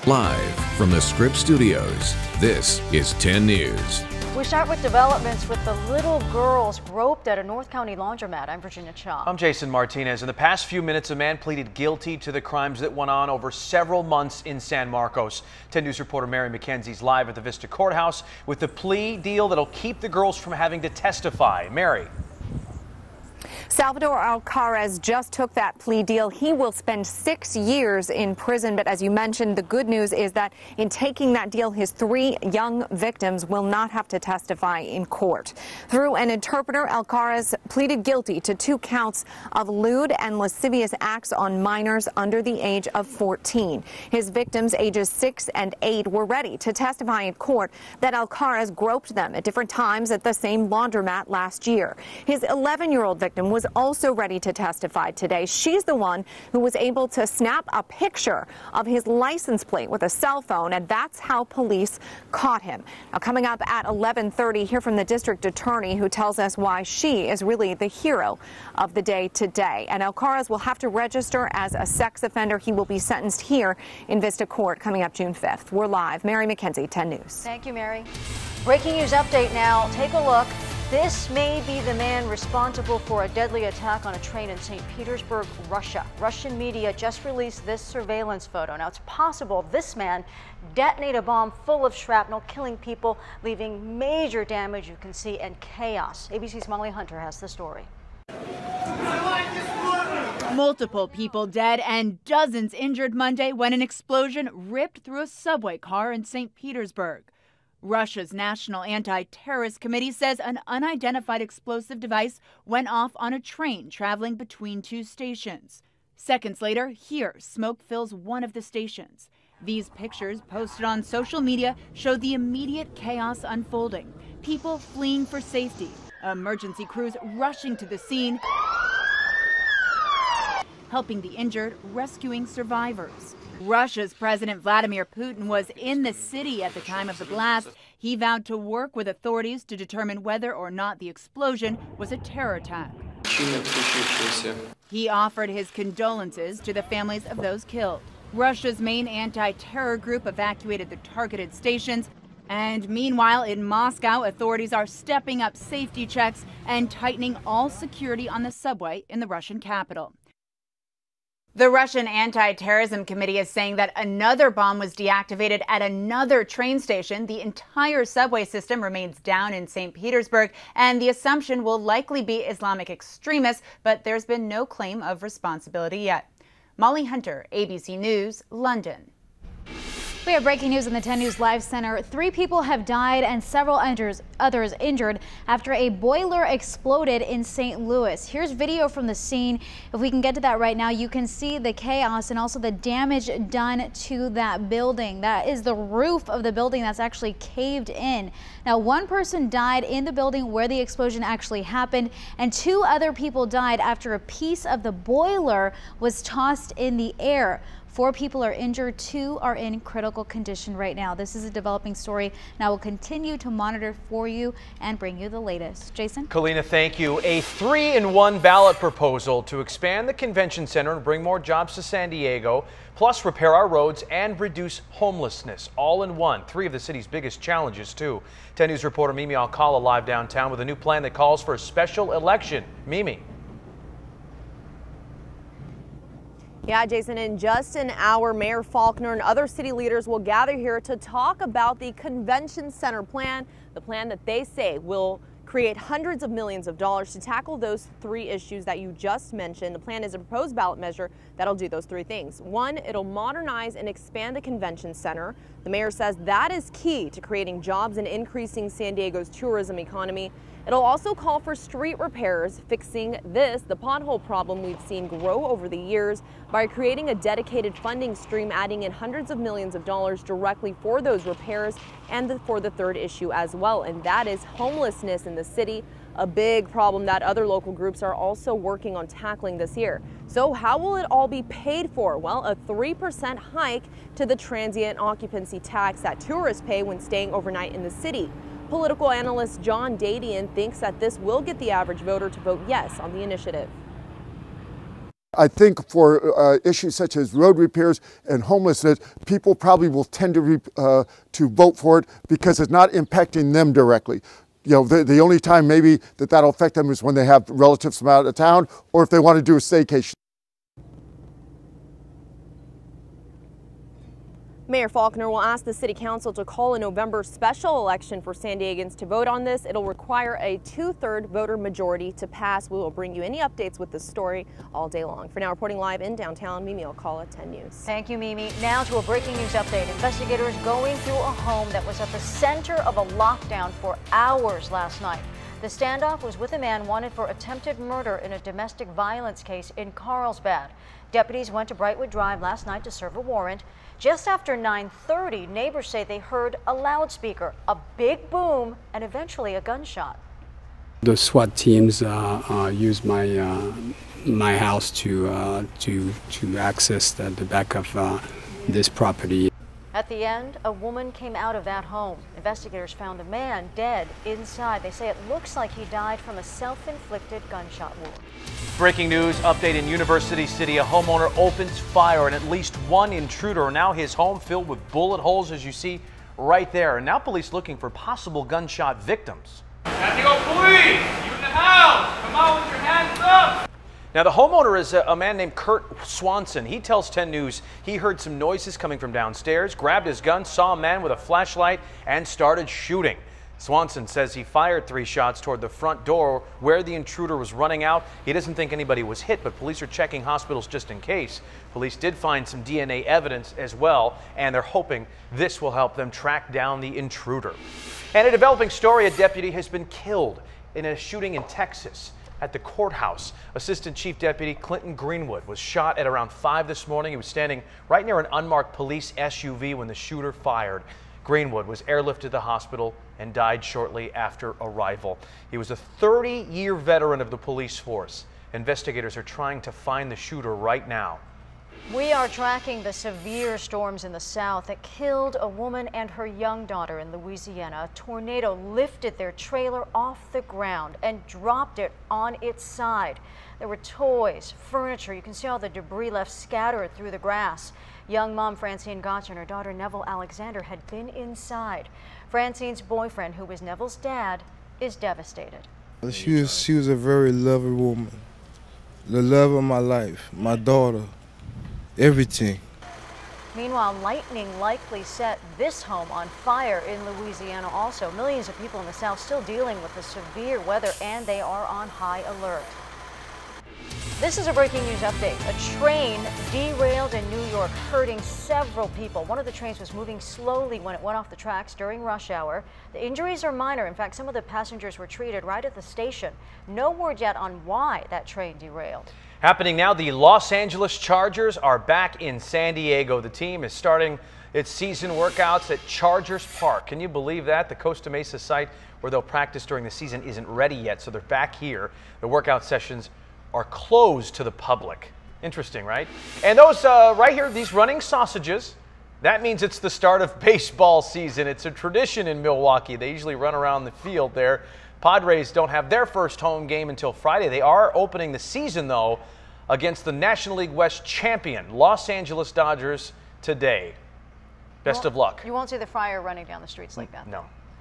Live from the Scripps Studios, this is 10 News. We start with developments with the little girls groped at a North County laundromat. I'm Virginia Cha. I'm Jason Martinez. In the past few minutes, a man pleaded guilty to the crimes that went on over several months in San Marcos. 10 News reporter Mary McKenzie's live at the Vista Courthouse with the plea deal that'll keep the girls from having to testify. Mary. Salvador Alcaraz just took that plea deal. He will spend 6 years in prison. But as you mentioned, the good news is that in taking that deal, his 3 young victims will not have to testify in court. Through an interpreter, Alcaraz pleaded guilty to 2 counts of lewd and lascivious acts on minors under the age of 14. His victims, ages 6 and 8, were ready to testify in court that Alcaraz groped them at different times at the same laundromat last year. His 11-year-old victim was also ready to testify today. She's the one who was able to snap a picture of his license plate with a cell phone, and that's how police caught him. Now, coming up at 11:30, hear from the district attorney who tells us why she is really the hero of the day today. And Alcaraz will have to register as a sex offender. He will be sentenced here in Vista Court coming up June 5th. We're live. Mary McKenzie, 10 News. Thank you, Mary. Breaking news update now. Take a look. This may be the man responsible for a deadly attack on a train in St. Petersburg, Russia. Russian media just released this surveillance photo. Now, it's possible this man detonated a bomb full of shrapnel, killing people, leaving major damage, you can see, and chaos. ABC's Molly Hunter has the story. Multiple people dead and dozens injured Monday when an explosion ripped through a subway car in St. Petersburg. Russia's National Anti-Terrorist Committee says an unidentified explosive device went off on a train traveling between 2 stations. Seconds later, here, smoke fills one of the stations. These pictures posted on social media show the immediate chaos unfolding. People fleeing for safety, emergency crews rushing to the scene, helping the injured, rescuing survivors. Russia's President Vladimir Putin was in the city at the time of the blast. He vowed to work with authorities to determine whether or not the explosion was a terror attack. He offered his condolences to the families of those killed. Russia's main anti-terror group evacuated the targeted stations. And meanwhile, in Moscow, authorities are stepping up safety checks and tightening all security on the subway in the Russian capital. The Russian Anti-Terrorism Committee is saying that another bomb was deactivated at another train station. The entire subway system remains down in St. Petersburg, and the assumption will likely be Islamic extremists, but there's been no claim of responsibility yet. Molly Hunter, ABC News, London. We have breaking news in the 10 News Live Center. 3 people have died and several others injured after a boiler exploded in St. Louis. Here's video from the scene. If we can get to that right now, you can see the chaos and also the damage done to that building. That is the roof of the building that's actually caved in. Now, 1 person died in the building where the explosion actually happened, and 2 other people died after a piece of the boiler was tossed in the air. 4 people are injured, 2 are in critical condition right now. This is a developing story, and I will continue to monitor for you and bring you the latest. Jason? Kalina, thank you. A 3-in-1 ballot proposal to expand the convention center and bring more jobs to San Diego, plus repair our roads and reduce homelessness. All in one. 3 of the city's biggest challenges, too. 10 News reporter Mimi Alcala live downtown with a new plan that calls for a special election. Mimi. Yeah, Jason, in just an hour, Mayor Faulconer and other city leaders will gather here to talk about the convention center plan, the plan that they say will create hundreds of millions of dollars to tackle those 3 issues that you just mentioned. The plan is a proposed ballot measure that'll do those 3 things. 1, it'll modernize and expand the convention center. The mayor says that is key to creating jobs and increasing San Diego's tourism economy. It'll also call for street repairs, fixing the pothole problem we've seen grow over the years by creating a dedicated funding stream, adding in hundreds of millions of dollars directly for those repairs and for the 3rd issue as well, and that is homelessness in the city, a big problem that other local groups are also working on tackling this year. So how will it all be paid for? Well, a 3% hike to the transient occupancy tax that tourists pay when staying overnight in the city. Political analyst John Dadian thinks that this will get the average voter to vote yes on the initiative. I think for issues such as road repairs and homelessness, people probably will tend to vote for it because it's not impacting them directly. You know, the only time maybe that'll affect them is when they have relatives from out of town or if they want to do a staycation. Mayor Faulconer will ask the City Council to call a November special election for San Diegans to vote on this. It'll require a 2/3 voter majority to pass. We will bring you any updates with this story all day long. For now, reporting live in downtown, Mimi Alcala, 10 News. Thank you, Mimi. Now to a breaking news update. Investigators going through a home that was at the center of a lockdown for hours last night. The standoff was with a man wanted for attempted murder in a domestic violence case in Carlsbad. Deputies went to Brightwood Drive last night to serve a warrant. Just after 9:30, neighbors say they heard a loudspeaker, a big boom, and eventually a gunshot. The SWAT teams used my house to access the back of this property. At the end, a woman came out of that home. Investigators found a man dead inside. They say it looks like he died from a self-inflicted gunshot wound. Breaking news update in University City. A homeowner opens fire and at least one intruder. Now his home filled with bullet holes, as you see right there. And now police looking for possible gunshot victims. Sandiego police! You in the house! Come out with your hands up! Now, the homeowner is a man named Kurt Swanson. He tells 10 News he heard some noises coming from downstairs, grabbed his gun, saw a man with a flashlight, and started shooting. Swanson says he fired 3 shots toward the front door where the intruder was running out. He doesn't think anybody was hit, but police are checking hospitals just in case. Police did find some DNA evidence as well, and they're hoping this will help them track down the intruder. And a developing story, a deputy has been killed in a shooting in Texas. At the courthouse, Assistant Chief Deputy Clinton Greenwood was shot at around 5 this morning. He was standing right near an unmarked police SUV when the shooter fired. Greenwood was airlifted to the hospital and died shortly after arrival. He was a 30-year veteran of the police force. Investigators are trying to find the shooter right now. We are tracking the severe storms in the south that killed a woman and her young daughter in Louisiana. A tornado lifted their trailer off the ground and dropped it on its side. There were toys, furniture. You can see all the debris left scattered through the grass. Young mom Francine Gotch and her daughter Neville Alexander had been inside. Francine's boyfriend, who was Neville's dad, is devastated. She was a very loving woman. The love of my life, my daughter. Everything. Meanwhile, lightning likely set this home on fire in Louisiana also. Millions of people in the south still dealing with the severe weather, and they are on high alert. This is a breaking news update. A train derailed in New York, hurting several people. One of the trains was moving slowly when it went off the tracks during rush hour. The injuries are minor. In fact, some of the passengers were treated right at the station. No word yet on why that train derailed. Happening now, the Los Angeles Chargers are back in San Diego. The team is starting its season workouts at Chargers Park. Can you believe that? The Costa Mesa site where they'll practice during the season isn't ready yet, so they're back here. The workout sessions are closed to the public. Interesting, right? And those right here, these running sausages, that means it's the start of baseball season. It's a tradition in Milwaukee. They usually run around the field there. Padres don't have their first home game until Friday. They are opening the season, though, against the National League West champion, Los Angeles Dodgers, today. Best of luck. You won't see the fryer running down the streets like that. No.